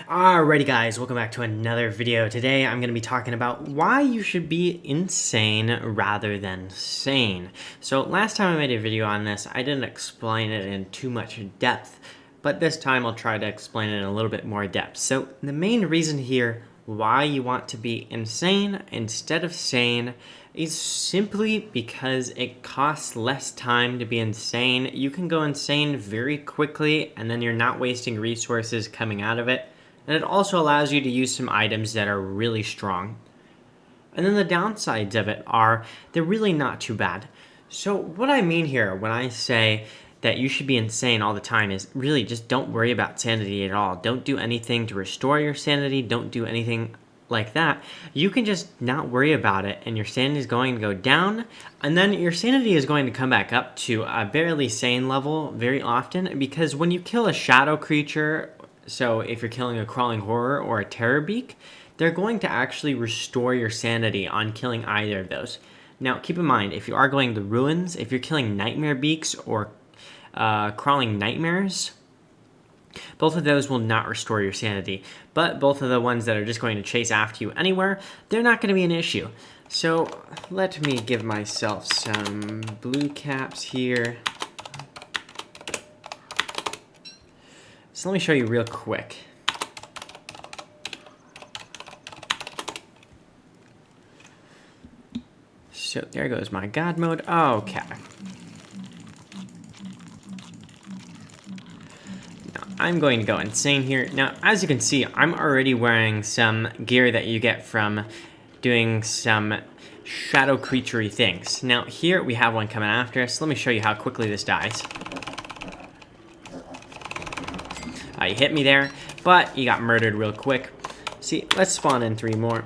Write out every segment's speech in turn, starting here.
Alrighty guys, welcome back to another video. Today I'm going to be talking about why you should be insane rather than sane. So last time I made a video on this, I didn't explain it in too much depth, but this time I'll try to explain it in a little bit more depth. So the main reason here why you want to be insane instead of sane is simply because it costs less time to be insane. You can go insane very quickly and then you're not wasting resources coming out of it. And it also allows you to use some items that are really strong. And then the downsides of it are they're really not too bad. So what I mean here when I say that you should be insane all the time is really just don't worry about sanity at all. Don't do anything to restore your sanity. Don't do anything like that. You can just not worry about it and your sanity is going to go down, and then your sanity is going to come back up to a barely sane level very often, because when you kill a shadow creature, so if you're killing a crawling horror or a terror beak, they're going to actually restore your sanity on killing either of those. Now keep in mind, if you are going to ruins, if you're killing nightmare beaks or crawling nightmares, both of those will not restore your sanity, but both of the ones that are just going to chase after you anywhere, they're not going to be an issue. So let me give myself some blue caps here. So let me show you real quick. So there goes my God mode. Okay. I'm going to go insane here. Now, as you can see, I'm already wearing some gear that you get from doing some shadow creature-y things. Now, here we have one coming after us. Let me show you how quickly this dies. You hit me there, but you got murdered real quick. See, let's spawn in 3 more.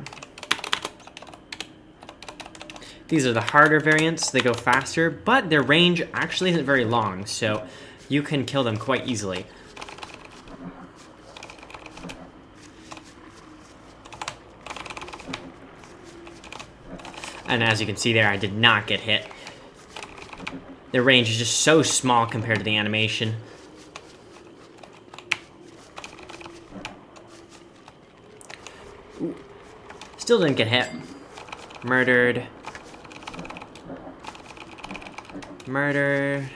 These are the harder variants. They go faster, but their range actually isn't very long, so you can kill them quite easily. And as you can see there, I did not get hit. Their range is just so small compared to the animation. Ooh. Still didn't get hit. Murdered. Murdered.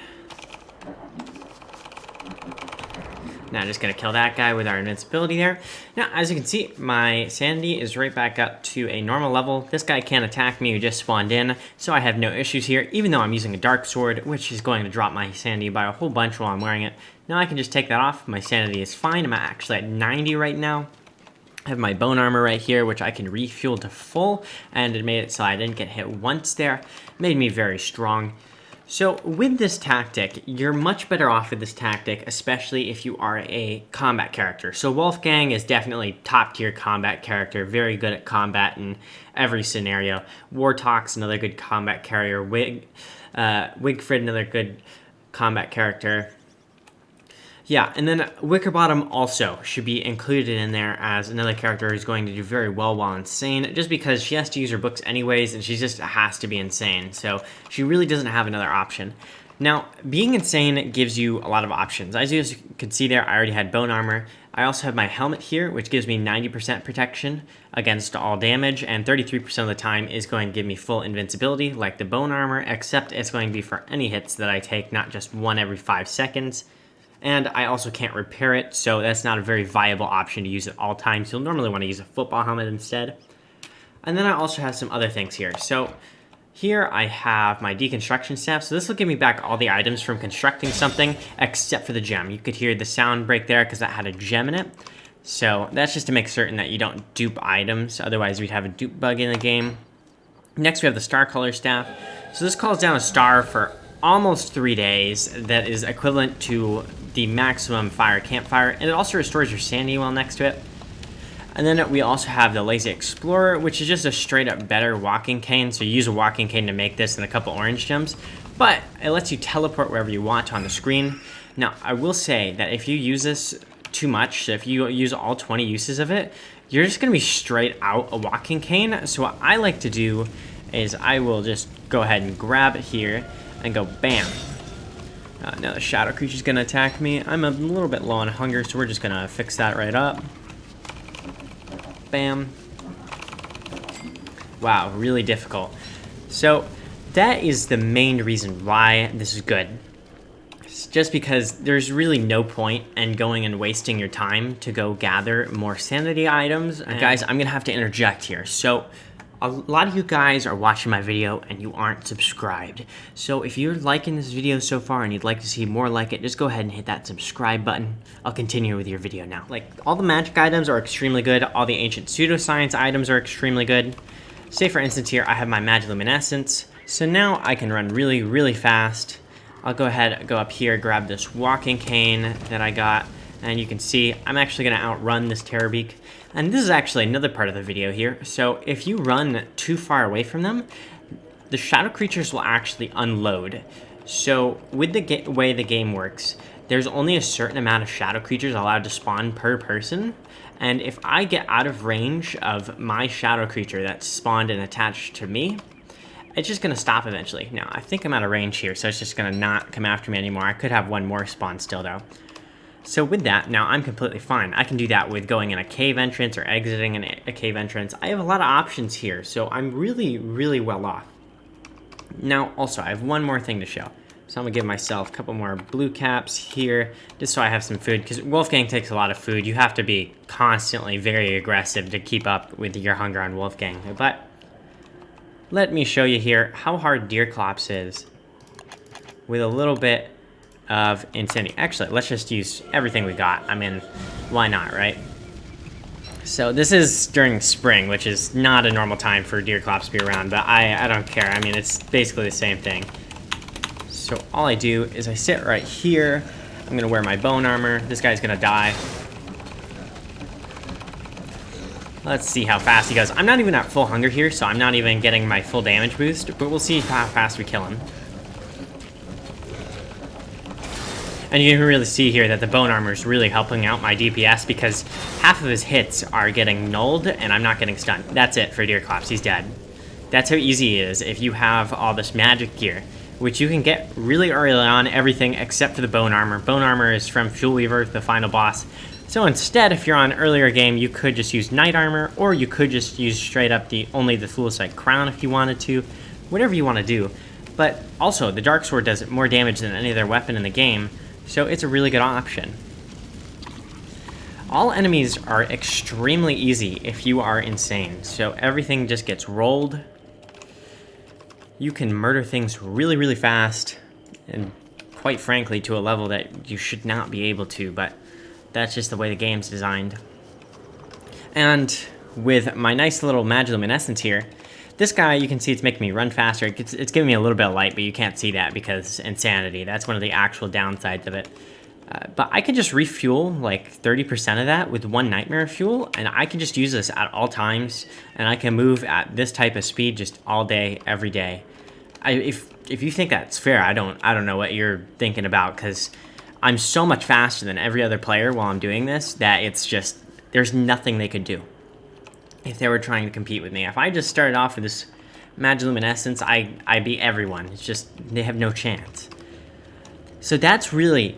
Now I'm just going to kill that guy with our invincibility there. Now, as you can see, my sanity is right back up to a normal level. This guy can't attack me who just spawned in, so I have no issues here, even though I'm using a dark sword, which is going to drop my sanity by a whole bunch while I'm wearing it. Now I can just take that off. My sanity is fine. I'm actually at 90 right now. I have my bone armor right here, which I can refuel to full, and it made it so I didn't get hit once there. It made me very strong. So with this tactic, you're much better off with this tactic, especially if you are a combat character. So Wolfgang is definitely top tier combat character, very good at combat in every scenario. Warthog's another good combat carrier. Wigfrid, another good combat character. Yeah, and then Wickerbottom also should be included in there as another character who's going to do very well while insane, just because she has to use her books anyways, and she just has to be insane, so she really doesn't have another option. Now, being insane gives you a lot of options. As you can see there, I already had bone armor. I also have my helmet here, which gives me 90% protection against all damage, and 33% of the time is going to give me full invincibility, like the bone armor, except it's going to be for any hits that I take, not just one every 5 seconds. And I also can't repair it, so that's not a very viable option to use at all times. You'll normally want to use a football helmet instead. And then I also have some other things here. So here I have my deconstruction staff. So this will give me back all the items from constructing something, except for the gem. You could hear the sound break there because that had a gem in it. So that's just to make certain that you don't dupe items. Otherwise, we'd have a dupe bug in the game. Next, we have the star color staff. So this calls down a star for almost 3 days. That is equivalent to the maximum fire campfire, and it also restores your sanity while next to it. And then we also have the Lazy Explorer, which is just a straight up better walking cane. So you use a walking cane to make this and a couple orange gems, but it lets you teleport wherever you want on the screen. Now, I will say that if you use this too much, so if you use all 20 uses of it, you're just going to be straight out a walking cane. So what I like to do is I will just go ahead and grab it here and go bam. Now the shadow creature's gonna attack me. I'm a little bit low on hunger, so we're just gonna fix that right up. Bam. Wow, really difficult. So that is the main reason why this is good. It's just because there's really no point in going and wasting your time to go gather more sanity items. And guys, I'm gonna have to interject here. So a lot of you guys are watching my video and you aren't subscribed. So if you're liking this video so far and you'd like to see more like it, just go ahead and hit that subscribe button. I'll continue with your video now. Like, all the magic items are extremely good. All the ancient pseudoscience items are extremely good. Say for instance here, I have my magiluminescence. So now I can run really, really fast. I'll go ahead, go up here, grab this walking cane that I got, and you can see I'm actually gonna outrun this Terrorbeak. And this is actually another part of the video here. So if you run too far away from them, the shadow creatures will actually unload. So with the way the game works, there's only a certain amount of shadow creatures allowed to spawn per person. And if I get out of range of my shadow creature that's spawned and attached to me, it's just gonna stop eventually. Now, I think I'm out of range here, so it's just gonna not come after me anymore. I could have one more spawn still though. So with that, now I'm completely fine. I can do that with going in a cave entrance or exiting a cave entrance. I have a lot of options here, so I'm really, really well off. Now, also, I have one more thing to show. So I'm gonna give myself a couple more blue caps here, just so I have some food, because Wolfgang takes a lot of food. You have to be constantly very aggressive to keep up with your hunger on Wolfgang. But let me show you here how hard Deerclops is with a little bit of insanity. Actually, let's just use everything we got. I mean, why not, right? So this is during spring, which is not a normal time for Deerclops to be around, but I don't care. I mean, it's basically the same thing. So all I do is I sit right here. I'm gonna wear my bone armor. This guy's gonna die. Let's see how fast he goes. I'm not even at full hunger here, so I'm not even getting my full damage boost, but we'll see how fast we kill him. And you can really see here that the bone armor is really helping out my DPS, because half of his hits are getting nulled and I'm not getting stunned. That's it for Deerclops, he's dead. That's how easy it is if you have all this magic gear, which you can get really early on everything except for the bone armor. Bone armor is from Fuel Weaver, the final boss. So instead, if you're on an earlier game, you could just use knight armor, or you could just use straight up only the thulecite crown if you wanted to. Whatever you want to do. But also, the dark sword does more damage than any other weapon in the game, so it's a really good option. All enemies are extremely easy if you are insane, so everything just gets rolled. You can murder things really, really fast, and quite frankly to a level that you should not be able to, but that's just the way the game's designed. And with my nice little magiluminescence here, this guy, you can see it's making me run faster. It's giving me a little bit of light, but you can't see that because insanity. That's one of the actual downsides of it. But I can just refuel like 30% of that with one nightmare fuel, and I can just use this at all times, and I can move at this type of speed just all day, every day. If you think that's fair, I don't know what you're thinking about, because I'm so much faster than every other player while I'm doing this that it's just, there's nothing they could do if they were trying to compete with me. If I just started off with this magiluminescence, I beat everyone. It's just, they have no chance. So that's really,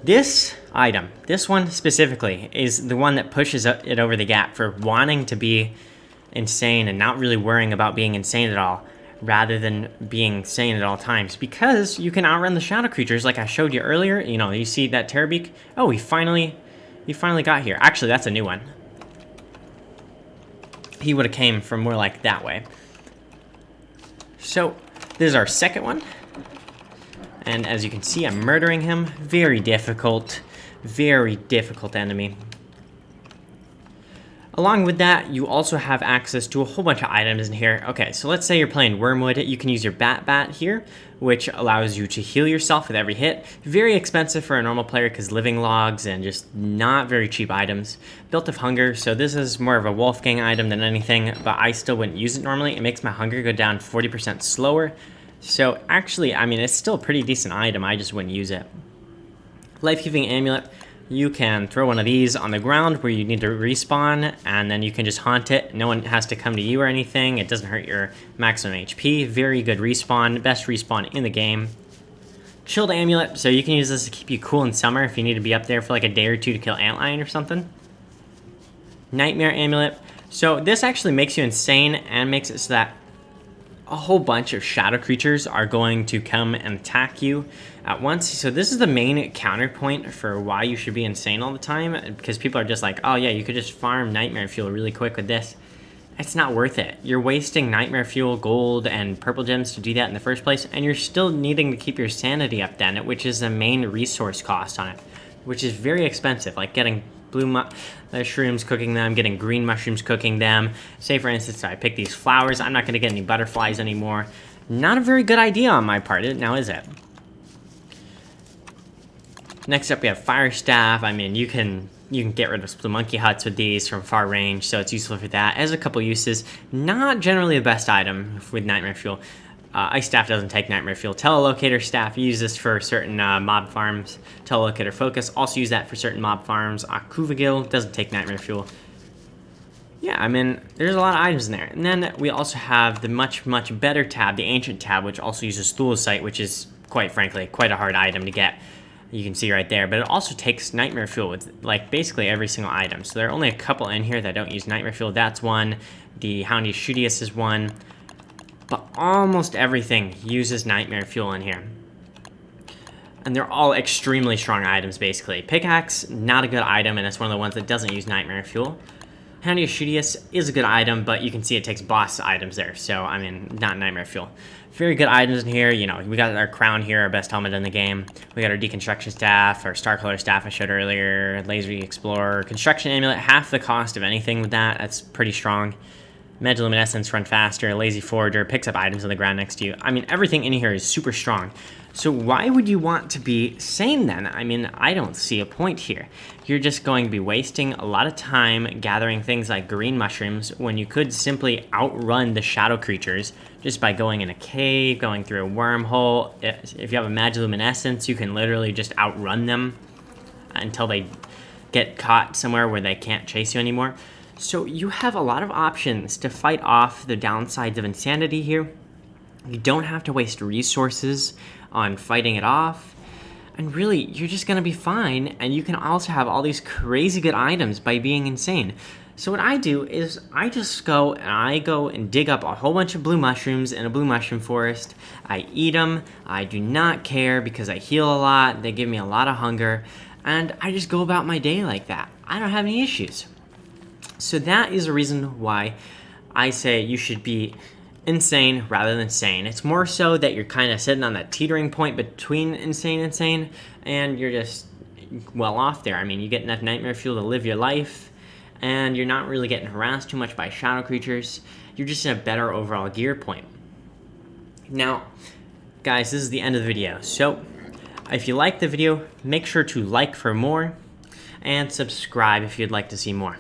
this item, this one specifically, is the one that pushes it over the gap for wanting to be insane and not really worrying about being insane at all, rather than being sane at all times, because you can outrun the shadow creatures like I showed you earlier. You know, you see that Terrorbeak? Oh, he finally got here. Actually, that's a new one. He would have came from more like that way. So this is our second one, and as you can see, I'm murdering him. Very difficult enemy. Along with that, you also have access to a whole bunch of items in here. Okay, so let's say you're playing Wormwood. You can use your bat here, which allows you to heal yourself with every hit. Very expensive for a normal player because living logs and just not very cheap items. Built of Hunger, so this is more of a Wolfgang item than anything, but I still wouldn't use it normally. It makes my hunger go down 40% slower. So actually, I mean, it's still a pretty decent item. I just wouldn't use it. Life-Giving Amulet. You can throw one of these on the ground where you need to respawn, and then you can just haunt it. No one has to come to you or anything. It doesn't hurt your maximum HP. Very good respawn. Best respawn in the game. Chilled Amulet, so you can use this to keep you cool in summer if you need to be up there for like a day or two to kill Antlion or something. Nightmare Amulet. So this actually makes you insane and makes it so that a whole bunch of shadow creatures are going to come and attack you at once. So this is the main counterpoint for why you should be insane all the time, because people are just like, oh yeah, you could just farm nightmare fuel really quick with this. It's not worth it. You're wasting nightmare fuel, gold, and purple gems to do that in the first place, and you're still needing to keep your sanity up then, which is the main resource cost on it, which is very expensive, like getting blue mushrooms, cooking them, getting green mushrooms, cooking them. Say, for instance, I pick these flowers, I'm not going to get any butterflies anymore. Not a very good idea on my part, now is it? Next up, we have Fire Staff. I mean, you can get rid of blue monkey huts with these from far range, so it's useful for that. It has a couple uses. Not generally the best item with Nightmare Fuel. Ice Staff doesn't take Nightmare Fuel. Telelocator Staff, use this for certain mob farms. Telelocator Focus, also use that for certain mob farms. Akuvagil doesn't take Nightmare Fuel. Yeah, I mean, there's a lot of items in there. And then we also have the much, much better tab, the Ancient tab, which also uses thulecite, which is, quite frankly, quite a hard item to get. You can see right there, but it also takes Nightmare Fuel with, like, basically every single item. So there are only a couple in here that don't use Nightmare Fuel. That's one. The Houndy Shootius is one. But almost everything uses Nightmare Fuel in here. And they're all extremely strong items, basically. Pickaxe, not a good item, and it's one of the ones that doesn't use Nightmare Fuel. Houndy Shootius is a good item, but you can see it takes boss items there. So, I mean, not Nightmare Fuel. Very good items in here. You know, we got our crown here, our best helmet in the game. We got our deconstruction staff, our Starcolor staff I showed earlier, laser explorer, construction amulet, half the cost of anything with that. That's pretty strong. Magiluminescence, run faster, lazy forager, picks up items on the ground next to you. I mean, everything in here is super strong. So why would you want to be sane then? I mean, I don't see a point here. You're just going to be wasting a lot of time gathering things like green mushrooms when you could simply outrun the shadow creatures just by going in a cave, going through a wormhole. If you have a magiluminescence, you can literally just outrun them until they get caught somewhere where they can't chase you anymore. So you have a lot of options to fight off the downsides of insanity here. You don't have to waste resources on fighting it off. And really, you're just going to be fine. And you can also have all these crazy good items by being insane. So what I do is I just go and dig up a whole bunch of blue mushrooms in a blue mushroom forest. I eat them. I do not care because I heal a lot. They give me a lot of hunger. And I just go about my day like that. I don't have any issues. So that is a reason why I say you should be insane rather than sane. It's more so that you're kind of sitting on that teetering point between insane and sane, and you're just well off there. I mean, you get enough nightmare fuel to live your life, and you're not really getting harassed too much by shadow creatures. You're just in a better overall gear point. Now, guys, this is the end of the video. So, if you liked the video, make sure to like for more, and subscribe if you'd like to see more.